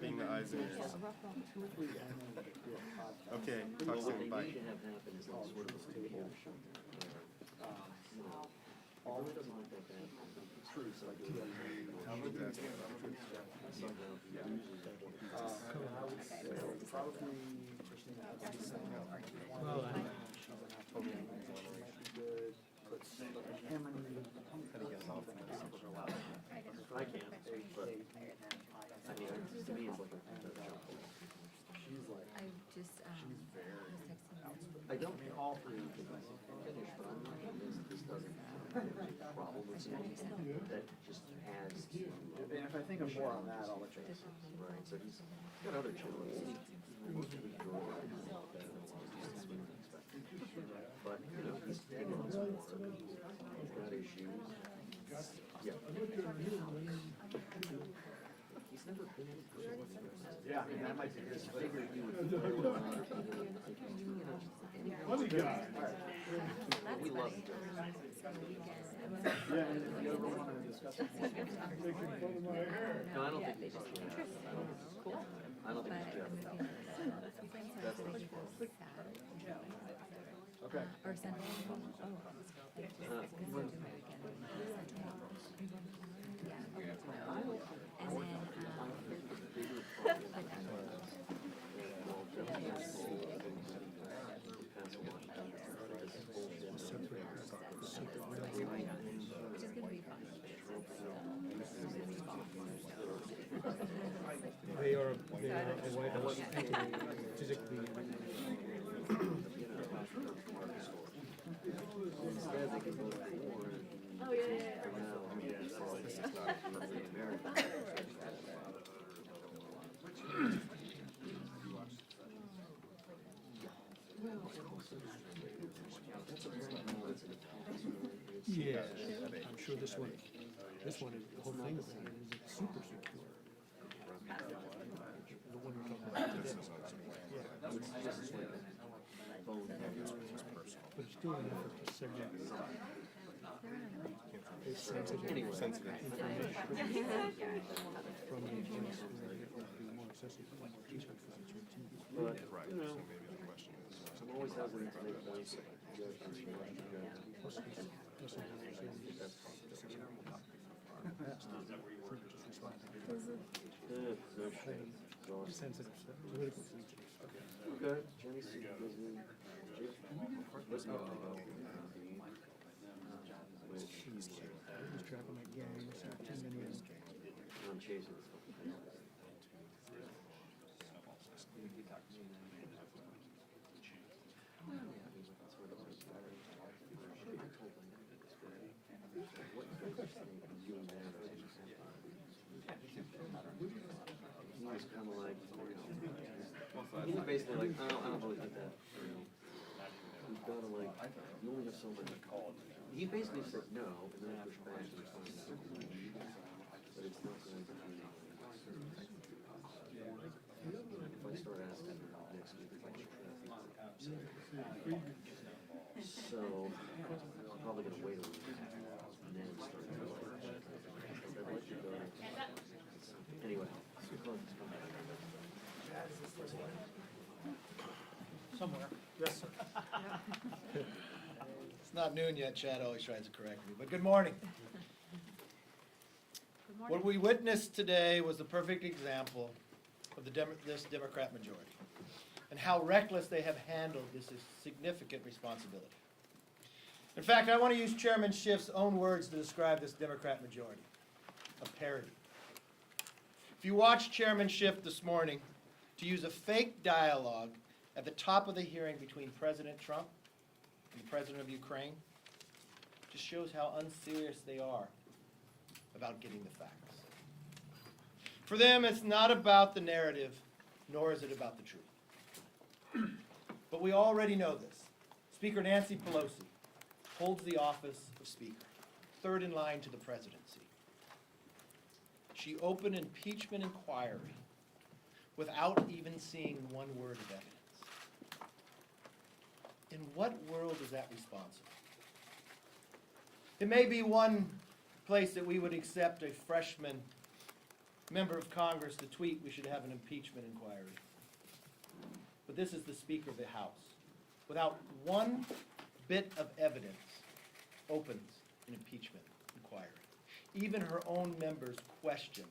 being the eyes and ears. Okay, talk What soon, they bye. need to have happen is like sort of a report. All it doesn't look like that. True, so like That's somehow he loses that one. I would say probably Christina. Well, Good. Put him and I can't, but I mean, to me, it's like a jump. she's like, I just, was texting. I don't all three of them finish, but I'm not convinced this doesn't have a problem with something that just adds to. and if I think of more on that, I'll let you know. Right, so he's got other challenges. Most of his girl better than what we expect. But, you know, he's taking on some work. He's got issues. Yeah. He's never been in prison. Yeah, I mean, that might be his Figured he would. Funny guy. We love him. Yeah, and if you ever want to discuss it more. No, I don't think he's cool. I don't think he's Jeff. That's what it's for. Okay. Or send it. they are a White House physically. Instead, they can vote for Warren. Oh, Yeah, I'm sure this one is, the whole thing about it is it's super secure. The one you're talking about today. Yeah, but it's still an effort to segment sensitive information from the agents who are more accessible, like Facebook, for TV. But, you know, I'm always hesitant to make points. Sensitive stuff, political sensitive stuff. Okay, Jenny C. Lose track of my gang, so too many of them. I'm chasing this one. He was kind of like, he was basically like, I don't really get that. You've got to like, you only have so many. He basically said no, and then I pushed back and fine. But it's not going to be. If I start asking next week, if I should so I'm probably going to wait a week and then start going. I'd like to go. Anyway, Somewhere. Yes, sir. It's not noon yet, Chad always tries to correct me, but good morning. What we witnessed today was the perfect example of this Democrat majority and how reckless they have handled this significant responsibility. In fact, I want to use Chairman Schiff's own words to describe this Democrat majority: a parody. If you watched Chairman Schiff this morning to use a fake dialogue at the top of the hearing between President Trump and the President of Ukraine, just shows how unserious they are about getting the facts. For them, it's not about the narrative, nor is it about the truth. But we already know this. Speaker Nancy Pelosi holds the office of Speaker, third in line to the presidency. She opened an impeachment inquiry without even seeing one word of evidence. In what world is that responsible? It may be one place that we would accept a freshman member of Congress to tweet we should have an impeachment inquiry. But this is the Speaker of the House. Without one bit of evidence, opens an impeachment inquiry. Even her own members questioned,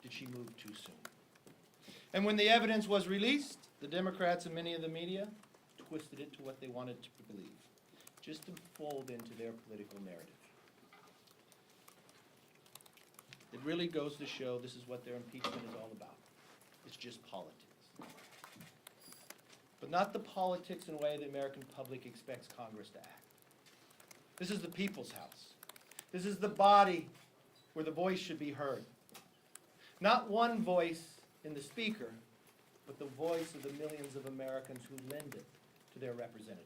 did she move too soon? And when the evidence was released, the Democrats and many of the media twisted it to what they wanted to believe, just to fold into their political narrative. It really goes to show this is what their impeachment is all about. It's just politics. But not the politics in a way the American public expects Congress to act. This is the people's house. This is the body where the voice should be heard. Not one voice in the Speaker, but the voice of the millions of Americans who lend it to their representative.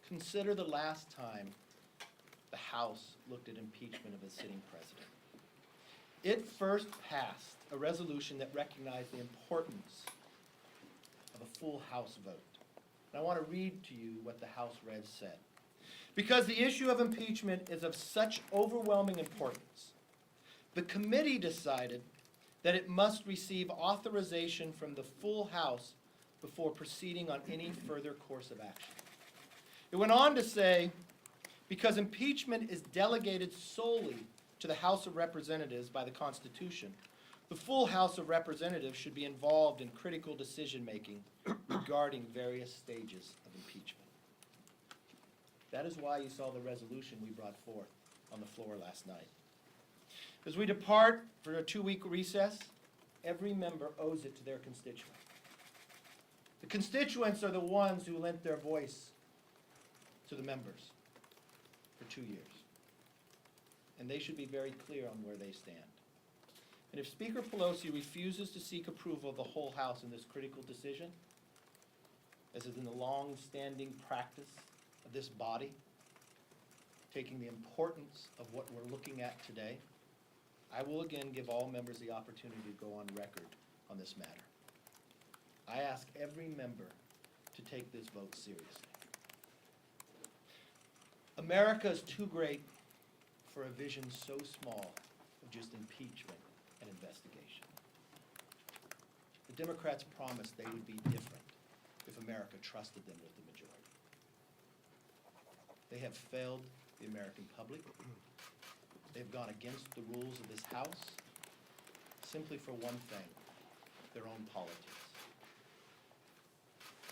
Consider the last time the House looked at impeachment of a sitting president. It first passed a resolution that recognized the importance of a full House vote. And I want to read to you what the House Rev said. Because the issue of impeachment is of such overwhelming importance, the committee decided that it must receive authorization from the full House before proceeding on any further course of action. It went on to say, because impeachment is delegated solely to the House of Representatives by the Constitution, the full House of Representatives should be involved in critical decision-making regarding various stages of impeachment. That is why you saw the resolution we brought forth on the floor last night. As we depart for a 2-week recess, every member owes it to their constituents. The constituents are the ones who lent their voice to the members for 2 years. And they should be very clear on where they stand. And if Speaker Pelosi refuses to seek approval of the whole House in this critical decision, as is in the long-standing practice of this body, taking the importance of what we're looking at today, I will again give all members the opportunity to go on record on this matter. I ask every member to take this vote seriously. America is too great for a vision so small of just impeachment and investigation. The Democrats promised they would be different if America trusted them with the majority. They have failed the American public. They've gone against the rules of this House simply for one thing, their own politics.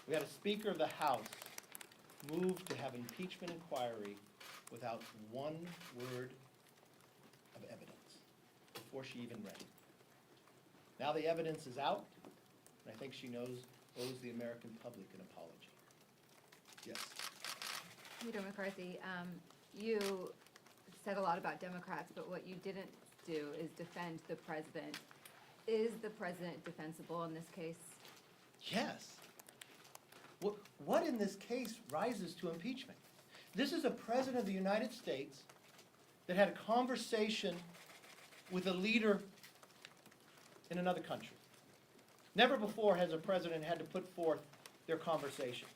We had a Speaker of the House move to have impeachment inquiry without one word of evidence before she even read it. Now the evidence is out, and I think she owes the American public an apology. Yes. Leader McCarthy, you said a lot about Democrats, but what you didn't do is defend the president. Is the president defensible in this case? Yes. What in this case rises to impeachment? This is a president of the United States that had a conversation with a leader in another country. Never before has a president had to put forth their conversation.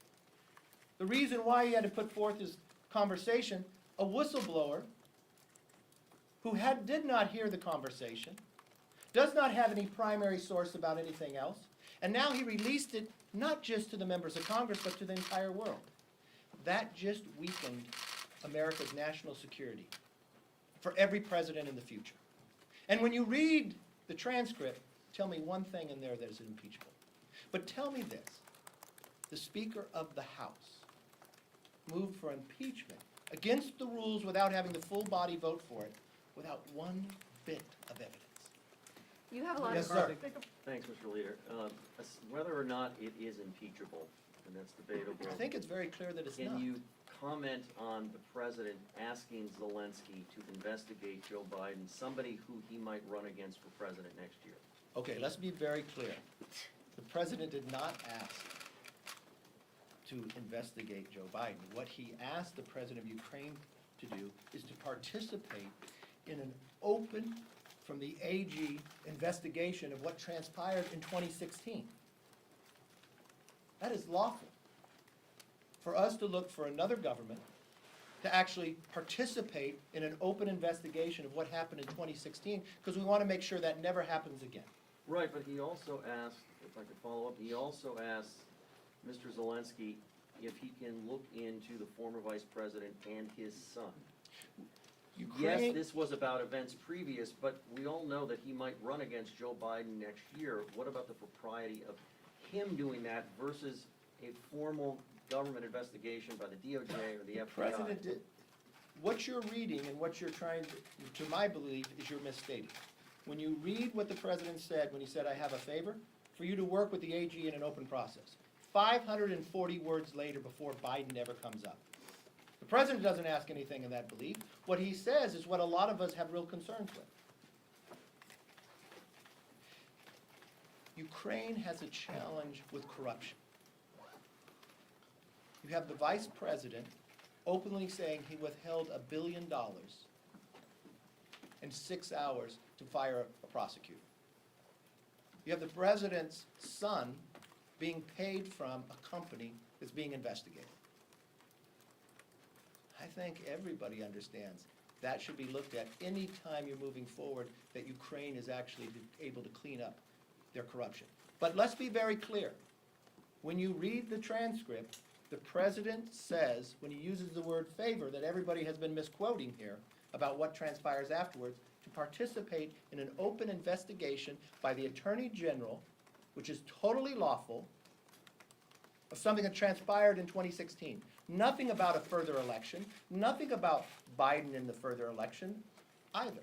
The reason why he had to put forth his conversation, a whistleblower who did not hear the conversation, does not have any primary source about anything else, and now he released it not just to the members of Congress, but to the entire world. That just weakened America's national security for every president in the future. And when you read the transcript, tell me one thing in there that is impeachable. But tell me this, the Speaker of the House moved for impeachment against the rules without having the full body vote for it, without one bit of evidence. You have a lot Yes, of... sir. Thanks, Mr. Leader. Whether or not it is impeachable, and that's debatable. I think it's very clear that it's not. Can you comment on the president asking Zelensky to investigate Joe Biden, somebody who he might run against for president next year? Okay, let's be very clear. The president did not ask to investigate Joe Biden. What he asked the president of Ukraine to do is to participate in an open, from the AG, investigation of what transpired in 2016. That is lawful. For us to look for another government to actually participate in an open investigation of what happened in 2016, because we want to make sure that never happens again. Right, but he also asked, if I could follow up, he also asked Mr. Zelensky if he can look into the former vice president and his son. Yes, Ukraine, this was about events previous, but we all know that he might run against Joe Biden next year. What about the propriety of him doing that versus a formal government investigation by the DOJ or the FBI? President did, what you're reading and what you're trying to my belief, is you're misstating. When you read what the president said when he said, "I have a favor," for you to work with the AG in an open process. 540 words later before Biden ever comes up. The president doesn't ask anything in that belief. What he says is what a lot of us have real concerns with. Ukraine has a challenge with corruption. You have the vice president openly saying he withheld $1 billion in 6 hours to fire a prosecutor. You have the president's son being paid from a company that's being investigated. I think everybody understands that should be looked at any time you're moving forward, that Ukraine is actually able to clean up their corruption. But let's be very clear. When you read the transcript, the president says, when he uses the word favor, that everybody has been misquoting here about what transpires afterwards, to participate in an open investigation by the Attorney General, which is totally lawful, of something that transpired in 2016. Nothing about a further election, nothing about Biden in the further election either.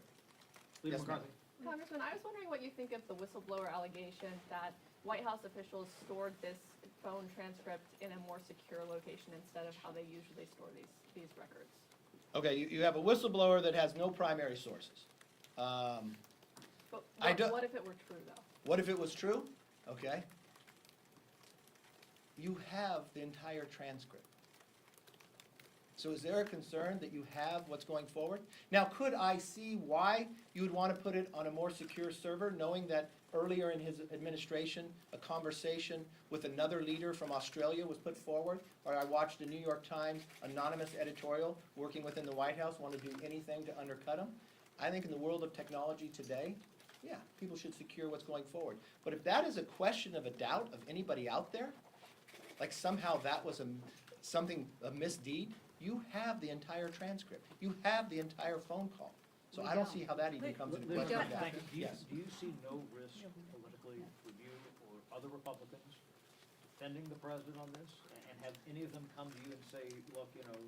Leader Yes, ma'am. McCarthy. Congressman, I was wondering what you think of the whistleblower allegation that White House officials stored this phone transcript in a more secure location instead of how they usually store these records. Okay, you have a whistleblower that has no primary sources. But I don't- what if it were true, though? What if it was true? Okay. You have the entire transcript. So is there a concern that you have what's going forward? Now, could I see why you would want to put it on a more secure server, knowing that earlier in his administration, a conversation with another leader from Australia was put forward? Or I watched a New York Times anonymous editorial working within the White House, want to do anything to undercut him? I think in the world of technology today, yeah, people should secure what's going forward. But if that is a question of a doubt of anybody out there, like somehow that was a misdeed, you have the entire transcript. You have the entire phone call. So I don't see how that even comes into We question. don't. Thank you. Do you, Yes. do you see no risk politically for you or other Republicans defending the president on this? And have any of them come to you and say, look, you know,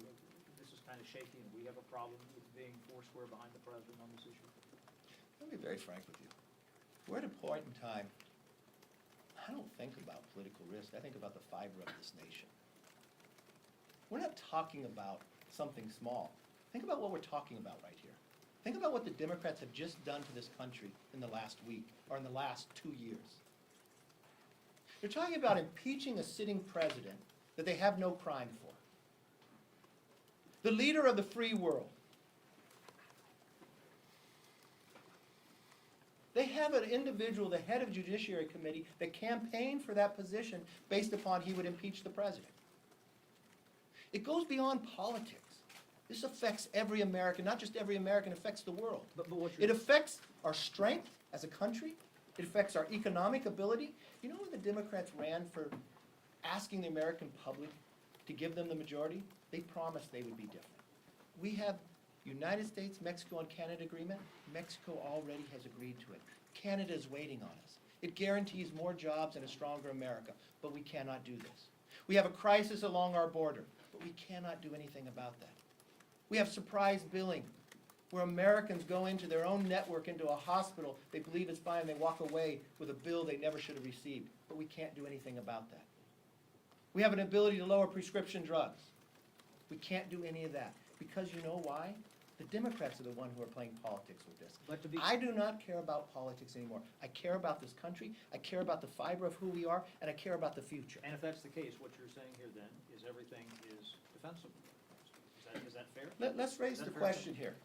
this is kind of shaky and we have a problem with being foursquare behind the president on this issue? Let me be very frank with you. We're at a point in time, I don't think about political risk. I think about the fiber of this nation. We're not talking about something small. Think about what we're talking about right here. Think about what the Democrats have just done to this country in the last week or in the last 2 years. They're talking about impeaching a sitting president that they have no crime for. The leader of the free world. They have an individual, the head of Judiciary Committee, that campaigned for that position based upon he would impeach the president. It goes beyond politics. This affects every American, not just every American, it affects the world. But what It affects our strength as a country. It affects our economic ability. You know when the Democrats ran for asking the American public to give them the majority? They promised they would be different. We have United States, Mexico, and Canada agreement. Mexico already has agreed to it. Canada is waiting on us. It guarantees more jobs and a stronger America, but we cannot do this. We have a crisis along our border, but we cannot do anything about that. We have surprise billing, where Americans go into their own network, into a hospital, they believe it's fine, and they walk away with a bill they never should have received, but we can't do anything about that. We have an ability to lower prescription drugs. We can't do any of that, because you know why? The Democrats are the one who are playing politics with this. But to be- I do not care about politics anymore. I care about this country, I care about the fiber of who we are, and I care about the future. And if that's the case, what you're saying here then is everything is defensible. Is that fair? Let's raise Is that the a fair question here.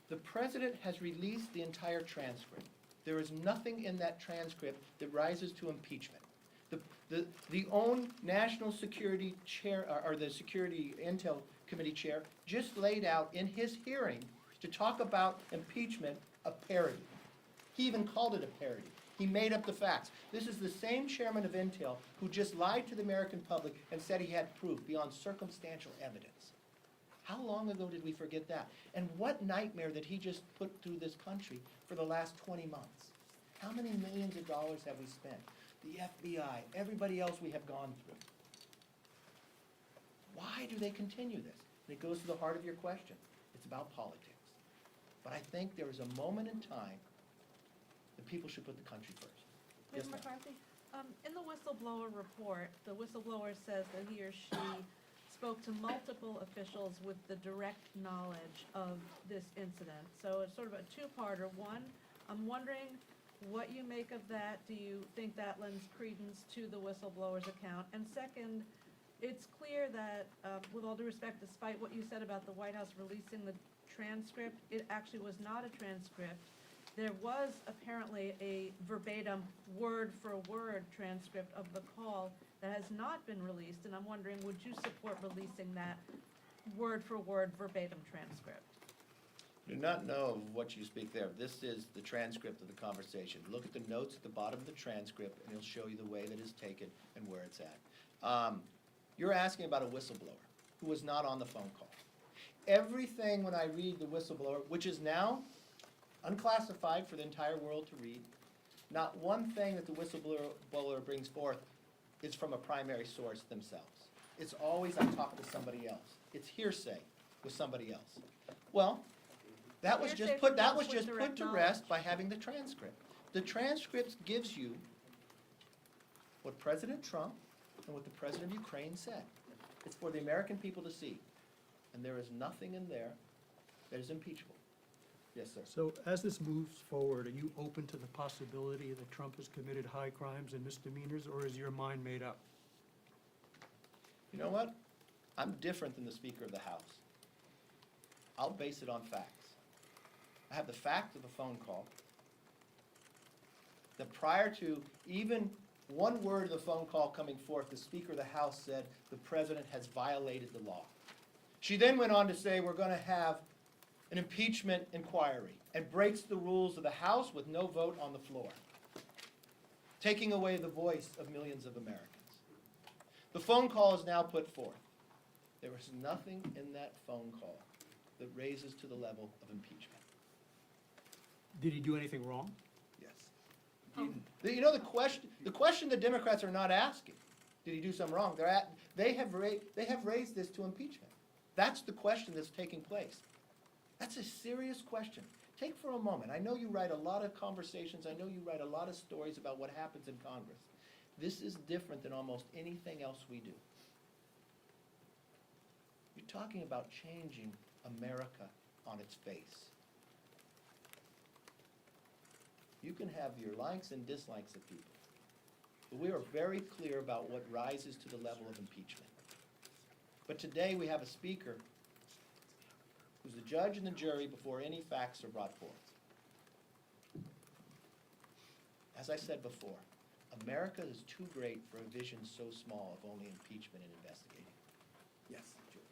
The president has released the entire transcript. There is nothing in that transcript that rises to impeachment. The own national security chair, or the Security Intel Committee chair just laid out in his hearing to talk about impeachment a parody. He even called it a parody. He made up the facts. This is the same chairman of Intel who just lied to the American public and said he had proof beyond circumstantial evidence. How long ago did we forget that? And what nightmare did he just put through this country for the last 20 months? How many millions of dollars have we spent? The FBI, everybody else we have gone through. Why do they continue this? And it goes to the heart of your question. It's about politics. But I think there is a moment in time that people should put the country first. Yes, Ms. ma'am. McCarthy, in the whistleblower report, the whistleblower says that he or she spoke to multiple officials with the direct knowledge of this incident. So it's sort of a two-parter. One, I'm wondering what you make of that. Do you think that lends credence to the whistleblower's account? And second, it's clear that, with all due respect, despite what you said about the White House releasing the transcript, it actually was not a transcript. There was apparently a verbatim, word-for-word transcript of the call that has not been released, and I'm wondering, would you support releasing that word-for-word verbatim transcript? Do not know of what you speak there. This is the transcript of the conversation. Look at the notes at the bottom of the transcript, and it'll show you the way that it's taken and where it's at. You're asking about a whistleblower who was not on the phone call. Everything when I read the whistleblower, which is now unclassified for the entire world to read, not one thing that the whistleblower brings forth is from a primary source themselves. It's always I talked to somebody else. It's hearsay with somebody else. Well, that was just put to rest by having the transcript. The transcript gives you what President Trump and what the President of Ukraine said. It's for the American people to see. And there is nothing in there that is impeachable. Yes, sir. So as this moves forward, are you open to the possibility that Trump has committed high crimes and misdemeanors, or is your mind made up? You know what? I'm different than the Speaker of the House. I'll base it on facts. I have the fact of the phone call, that prior to even one word of the phone call coming forth, the Speaker of the House said the President has violated the law. She then went on to say we're going to have an impeachment inquiry and breaks the rules of the House with no vote on the floor, taking away the voice of millions of Americans. The phone call is now put forth. There is nothing in that phone call that raises to the level of impeachment. Did he do anything wrong? Yes. You know the question the Democrats are not asking, did he do something wrong? They have raised this to impeachment. That's the question that's taking place. That's a serious question. Take for a moment. I know you write a lot of conversations. I know you write a lot of stories about what happens in Congress. This is different than almost anything else we do. You're talking about changing America on its face. You can have your likes and dislikes of people, but we are very clear about what rises to the level of impeachment. But today we have a speaker who's the judge and the jury before any facts are brought forth. As I said before, America is too great for a vision so small of only impeachment and investigating. Yes, Julie.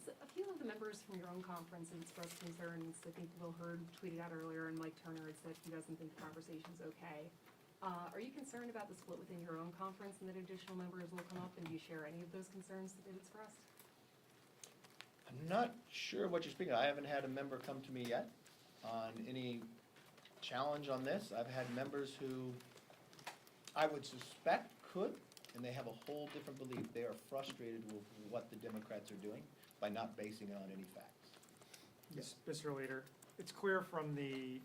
So a few of the members from your own conference have expressed concerns. I think Will Hurd tweeted out earlier, and Mike Turner had said he doesn't think the conversation's okay. Are you concerned about the split within your own conference and that additional members will come up, and do you share any of those concerns that they've expressed? I'm not sure what you're speaking of. I haven't had a member come to me yet on any challenge on this. I've had members who I would suspect could, and they have a whole different belief. They are frustrated with what the Democrats are doing by not basing it on any facts. Yes, Mr. Leader, it's clear from the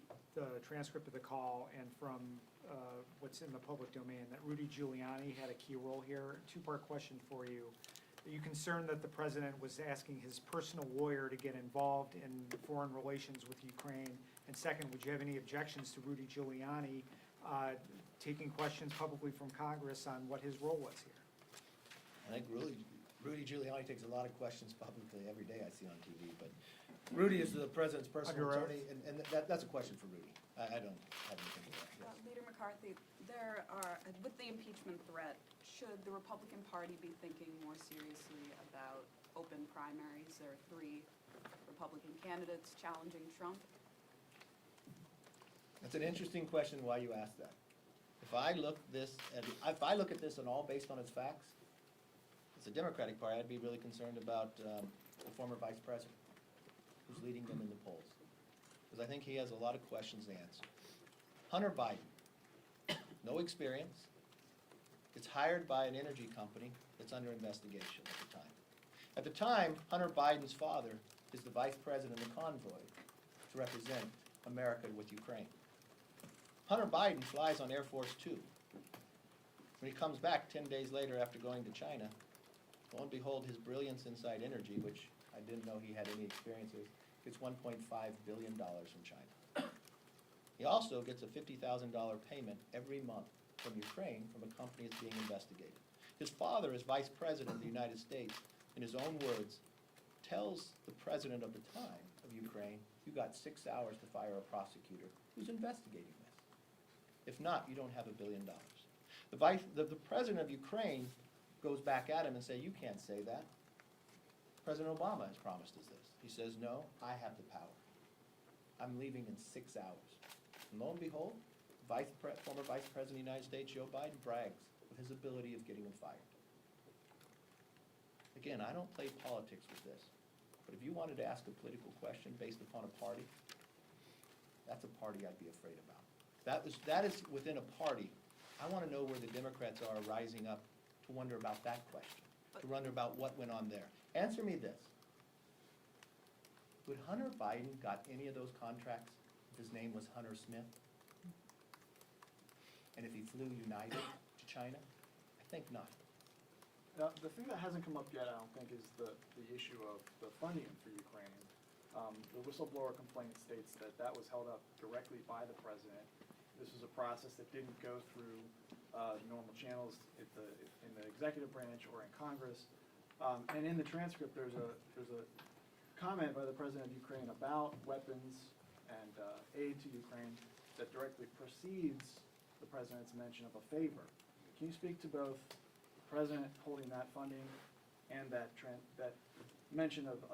transcript of the call and from what's in the public domain that Rudy Giuliani had a key role here. Two-part question for you. Are you concerned that the president was asking his personal lawyer to get involved in foreign relations with Ukraine? And second, would you have any objections to Rudy Giuliani taking questions publicly from Congress on what his role was here? I think Rudy Giuliani takes a lot of questions publicly every day I see on TV, but Rudy is the president's personal Under oath. attorney, and that's a question for Rudy. I don't have anything to that. Yes. Leader McCarthy, with the impeachment threat, should the Republican Party be thinking more seriously about open primaries. There are 3 Republican candidates challenging Trump. That's an interesting question why you asked that. If I look at this and all based on its facts, as a Democratic Party, I'd be really concerned about the former vice president who's leading them in the polls. Because I think he has a lot of questions to answer. Hunter Biden, no experience, gets hired by an energy company that's under investigation at the time. At the time, Hunter Biden's father is the vice president of the convoy to represent America with Ukraine. Hunter Biden flies on Air Force Two. When he comes back 10 days later after going to China, lo and behold, his brilliance inside energy, which I didn't know he had any experience with, gets $1.5 billion from China. He also gets a $50,000 payment every month from Ukraine from a company that's being investigated. His father, as vice president of the United States, in his own words, tells the president of the time of Ukraine, you got 6 hours to fire a prosecutor who's investigating this. If not, you don't have $1 billion. The president of Ukraine goes back at him and say, you can't say that. President Obama has promised us this. He says, no, I have the power. I'm leaving in 6 hours. And lo and behold, former Vice President of the United States, Joe Biden, brags of his ability of getting him fired. Again, I don't play politics with this, but if you wanted to ask a political question based upon a party, that's a party I'd be afraid about. That is within a party. I want to know where the Democrats are rising up to wonder about that question, to wonder about what went on there. Answer me this. Would Hunter Biden got any of those contracts if his name was Hunter Smith? And if he flew United to China? I think not. Now, the thing that hasn't come up yet, I don't think, is the issue of the funding for Ukraine. The whistleblower complaint states that that was held up directly by the president. This was a process that didn't go through normal channels in the executive branch or in Congress. And in the transcript, there's a comment by the president of Ukraine about weapons and aid to Ukraine that directly precedes the president's mention of a favor. Can you speak to both the president holding that funding and that mention of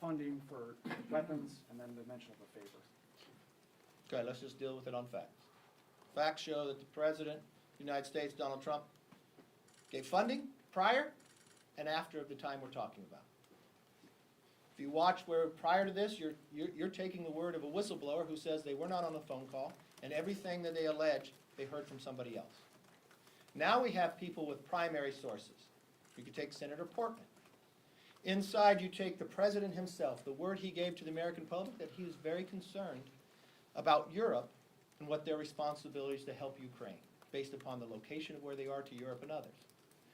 funding for weapons and then the mention of a favor? Okay, let's just deal with it on facts. Facts show that the President of the United States, Donald Trump, gave funding prior and after of the time we're talking about. If you watch where prior to this, you're taking the word of a whistleblower who says they were not on a phone call and everything that they allege they heard from somebody else. Now we have people with primary sources. You could take Senator Portman. Inside you take the President himself, the word he gave to the American public that he was very concerned about Europe and what their responsibilities to help Ukraine, based upon the location of where they are to Europe and others.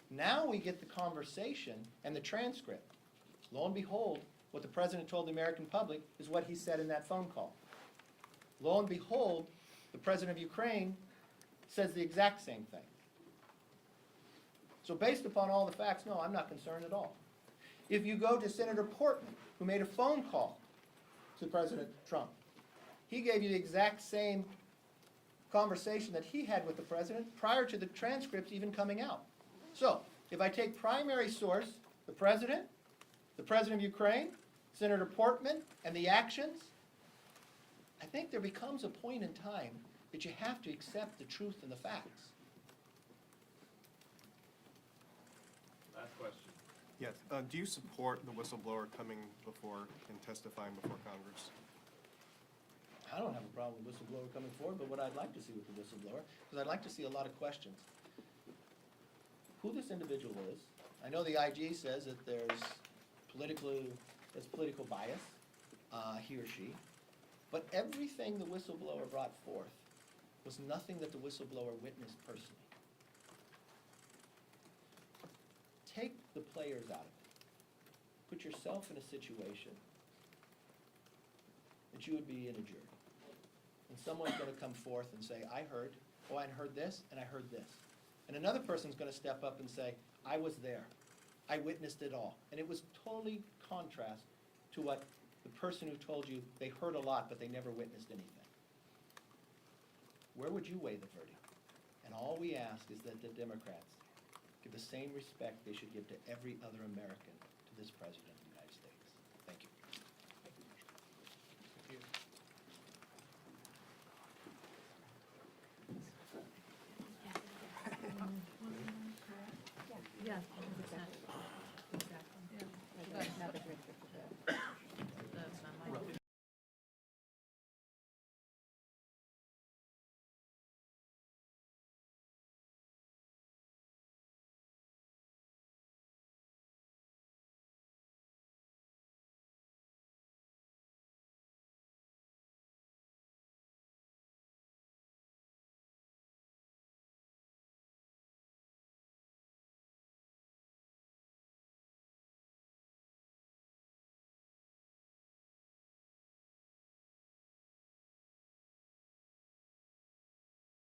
Now we get the conversation and the transcript. Lo and behold, what the President told the American public is what he said in that phone call. Lo and behold, the President of Ukraine says the exact same thing. So based upon all the facts, no, I'm not concerned at all. If you go to Senator Portman, who made a phone call to President Trump, he gave you the exact same conversation that he had with the president prior to the transcripts even coming out. So, if I take primary source, the President of Ukraine, Senator Portman, and the actions, I think there becomes a point in time that you have to accept the truth and the facts. Last question. Yes. Do you support the whistleblower coming before and testifying before Congress? I don't have a problem with whistleblower coming forward, but what I'd like to see with the whistleblower, because I'd like to see a lot of questions. Who this individual is. I know the IG says that there's political bias, he or she, but everything the whistleblower brought forth was nothing that the whistleblower witnessed personally. Take the players out of it. Put yourself in a situation that you would be in a jury. And someone's going to come forth and say, I heard this, and I heard this. And another person's going to step up and say, I was there. I witnessed it all. And it was totally contrast to what the person who told you they heard a lot, but they never witnessed anything. Where would you weigh the verdict? And all we ask is that the Democrats give the same respect they should give to every other American to this president